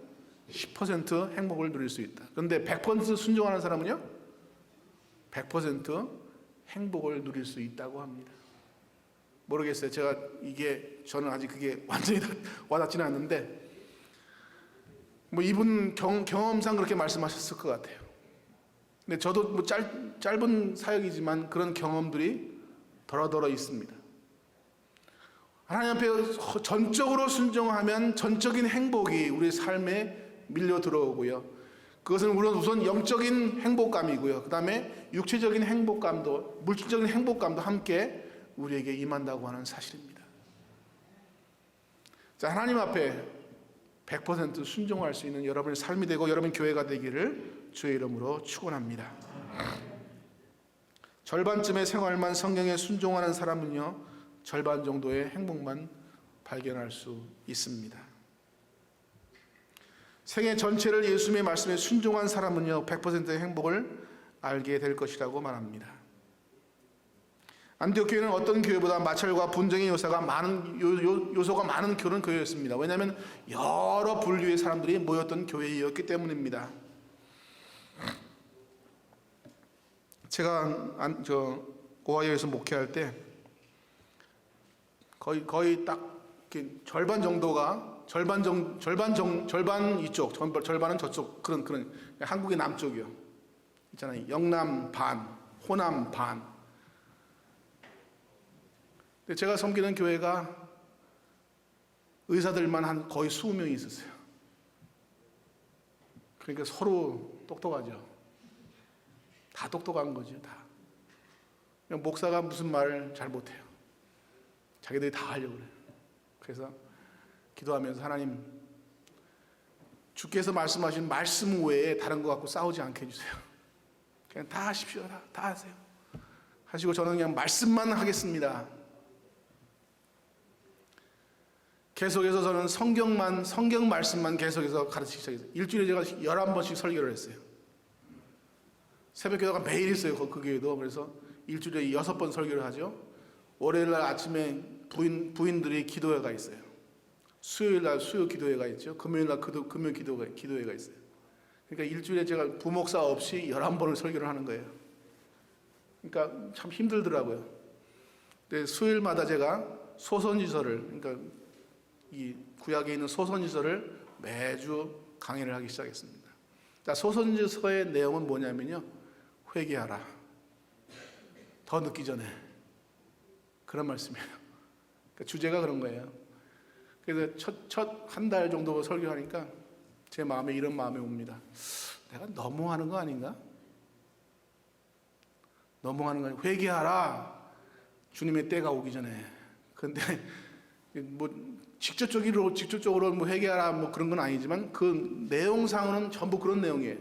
Speaker 1: 10% 행복을 누릴 수 있다. 그런데 100% 순종하는 사람은요, 100% 행복을 누릴 수 있다고 합니다. 모르겠어요. 저는 아직 그게 완전히 와닿지는 않는데, 이분 경험상 그렇게 말씀하셨을 것 같아요. 근데 저도 짧은 사역이지만 그런 경험들이 더러더러 있습니다. 하나님 앞에 전적으로 순종하면 전적인 행복이 우리 삶에 밀려 들어오고요. 그것은 우선 영적인 행복감이고요. 그 다음에 육체적인 행복감도, 물질적인 행복감도 함께 우리에게 임한다고 하는 사실입니다. 자, 하나님 앞에 100% 순종할 수 있는 여러분의 삶이 되고 여러분 교회가 되기를 주의 이름으로 축원합니다. 절반쯤의 생활만 성경에 순종하는 사람은요, 절반 정도의 행복만 발견할 수 있습니다. 생애 전체를 예수님의 말씀에 순종한 사람은요, 100%의 행복을 알게 될 것이라고 말합니다. 안디옥 교회는 어떤 교회보다 마찰과 분쟁의 요소가 많은 그런 교회였습니다. 왜냐하면 여러 분류의 사람들이 모였던 교회였기 때문입니다. 제가 오하이오에서 목회할 때 거의 딱 절반 정도가 절반 이쪽, 절반은 저쪽, 그런 한국의 남쪽이요. 있잖아요. 영남 반, 호남 반. 근데 제가 섬기는 교회가 의사들만 한 거의 20명이 있었어요. 그러니까 서로 똑똑하죠. 다 똑똑한 거죠, 다. 목사가 무슨 말을 잘 못해요. 자기들이 다 하려고 그래요. 그래서 기도하면서 하나님, 주께서 말씀하신 말씀 외에 다른 거 갖고 싸우지 않게 해주세요. 그냥 다 하십시오. 다 하세요. 하시고 저는 그냥 말씀만 하겠습니다. 계속해서 저는 성경 말씀만 계속해서 가르치기 시작했어요. 일주일에 제가 11번씩 설교를 했어요. 새벽 기도가 매일 있어요. 그 교회도. 그래서 일주일에 6번 설교를 하죠. 월요일 날 아침에 부인들이 기도회가 있어요. 수요일 날 수요 기도회가 있죠. 금요일 날 금요 기도회가 있어요. 그러니까 일주일에 제가 부목사 없이 11번을 설교를 하는 거예요. 그러니까 참 힘들더라고요. 근데 수요일마다 제가 소선지서를, 그러니까 이 구약에 있는 소선지서를 매주 강의를 하기 시작했습니다. 자, 소선지서의 내용은 뭐냐면요, 회개하라, 더 늦기 전에, 그런 말씀이에요. 그러니까 주제가 그런 거예요. 그래서 첫 한 달 정도 설교하니까 제 마음에 이런 마음이 옵니다. 내가 너무하는 거 아닌가? 너무하는 거 아닌가? 회개하라, 주님의 때가 오기 전에. 그런데 직접적으로 회개하라 그런 건 아니지만 그 내용상으로는 전부 그런 내용이에요.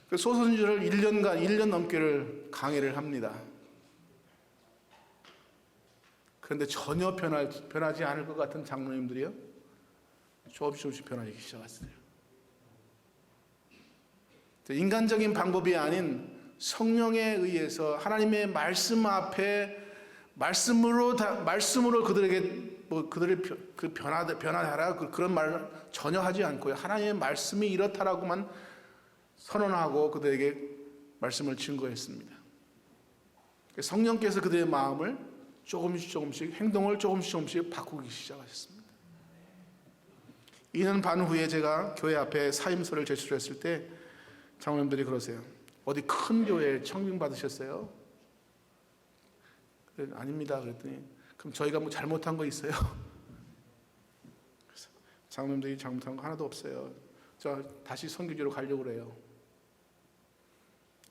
Speaker 1: 그 소선지서를 1년 넘게를 강의를 합니다. 그런데 전혀 변하지 않을 것 같은 장로님들이요, 조금씩 변하기 시작했어요. 인간적인 방법이 아닌 성령에 의해서 하나님의 말씀 앞에 말씀으로 그들에게 그들을 변화하라 그런 말을 전혀 하지 않고요, 하나님의 말씀이 이렇다라고만 선언하고 그들에게 말씀을 증거했습니다. 성령께서 그들의 마음을 조금씩 행동을 조금씩 바꾸기 시작하셨습니다. 2년 반 후에 제가 교회 앞에 사임서를 제출했을 때 장로님들이 그러세요. 어디 큰 교회에 청빙 받으셨어요? 아닙니다. 그랬더니 그럼 저희가 잘못한 거 있어요? 그래서 장로님들이 잘못한 거 하나도 없어요. 저 다시 선교지로 가려고 그래요.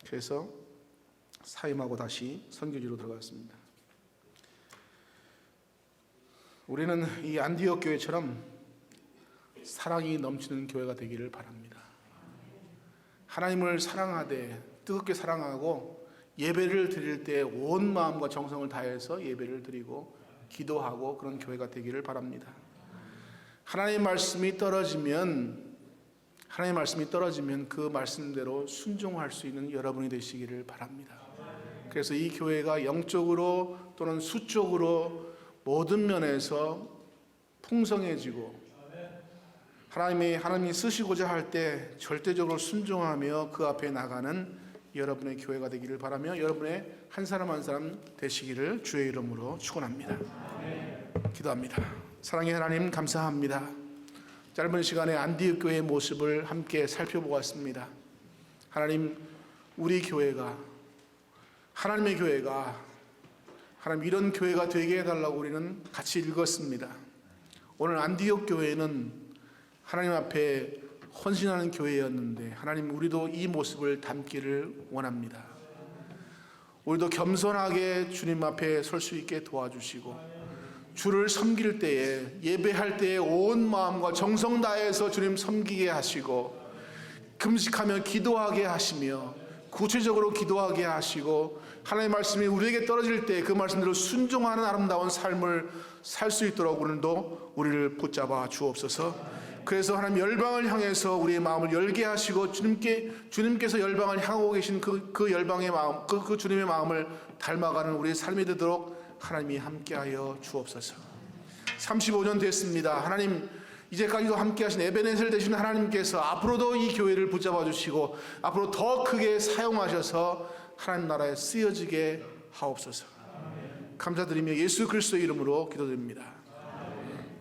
Speaker 1: 그래서 사임하고 다시 선교지로 들어갔습니다. 우리는 이 안디옥 교회처럼 사랑이 넘치는 교회가 되기를 바랍니다. 하나님을 사랑하되 뜨겁게 사랑하고 예배를 드릴 때 온 마음과 정성을 다해서 예배를 드리고 기도하고 그런 교회가 되기를 바랍니다. 하나님의 말씀이 떨어지면 그 말씀대로 순종할 수 있는 여러분이 되시기를 바랍니다. 그래서 이 교회가 영적으로 또는 수적으로 모든 면에서 풍성해지고 하나님이 쓰시고자 할 때 절대적으로 순종하며 그 앞에 나가는 여러분의 교회가 되기를 바라며 여러분의 한 사람 한 사람 되시기를 주의 이름으로 축원합니다. 기도합니다. 사랑의 하나님, 감사합니다. 짧은 시간에 안디옥 교회의 모습을 함께 살펴보았습니다. 하나님, 우리 교회가 하나님의 교회가 하나님 이런 교회가 되게 해달라고 우리는 같이 읽었습니다. 오늘 안디옥 교회는 하나님 앞에 헌신하는 교회였는데 하나님, 우리도 이 모습을 담기를 원합니다. 우리도 겸손하게 주님 앞에 설 수 있게 도와주시고 주를 섬길 때에 예배할 때에 온 마음과 정성 다해서 주님 섬기게 하시고 금식하며 기도하게 하시며 구체적으로 기도하게 하시고 하나님의 말씀이 우리에게 떨어질 때 그 말씀대로 순종하는 아름다운 삶을 살 수 있도록 오늘도 우리를 붙잡아 주옵소서. 그래서 하나님 열방을 향해서 우리의 마음을 열게 하시고 주님께서 열방을 향하고 계신 그 열방의 마음, 그 주님의 마음을 닮아가는 우리의 삶이 되도록 하나님이 함께하여 주옵소서. 35년 됐습니다. 하나님, 이제까지도 함께하신 에베네셀 되신 하나님께서 앞으로도 이 교회를 붙잡아 주시고 앞으로 더 크게 사용하셔서 하나님 나라에 쓰여지게 하옵소서. 감사드리며 예수 그리스도의 이름으로 기도드립니다.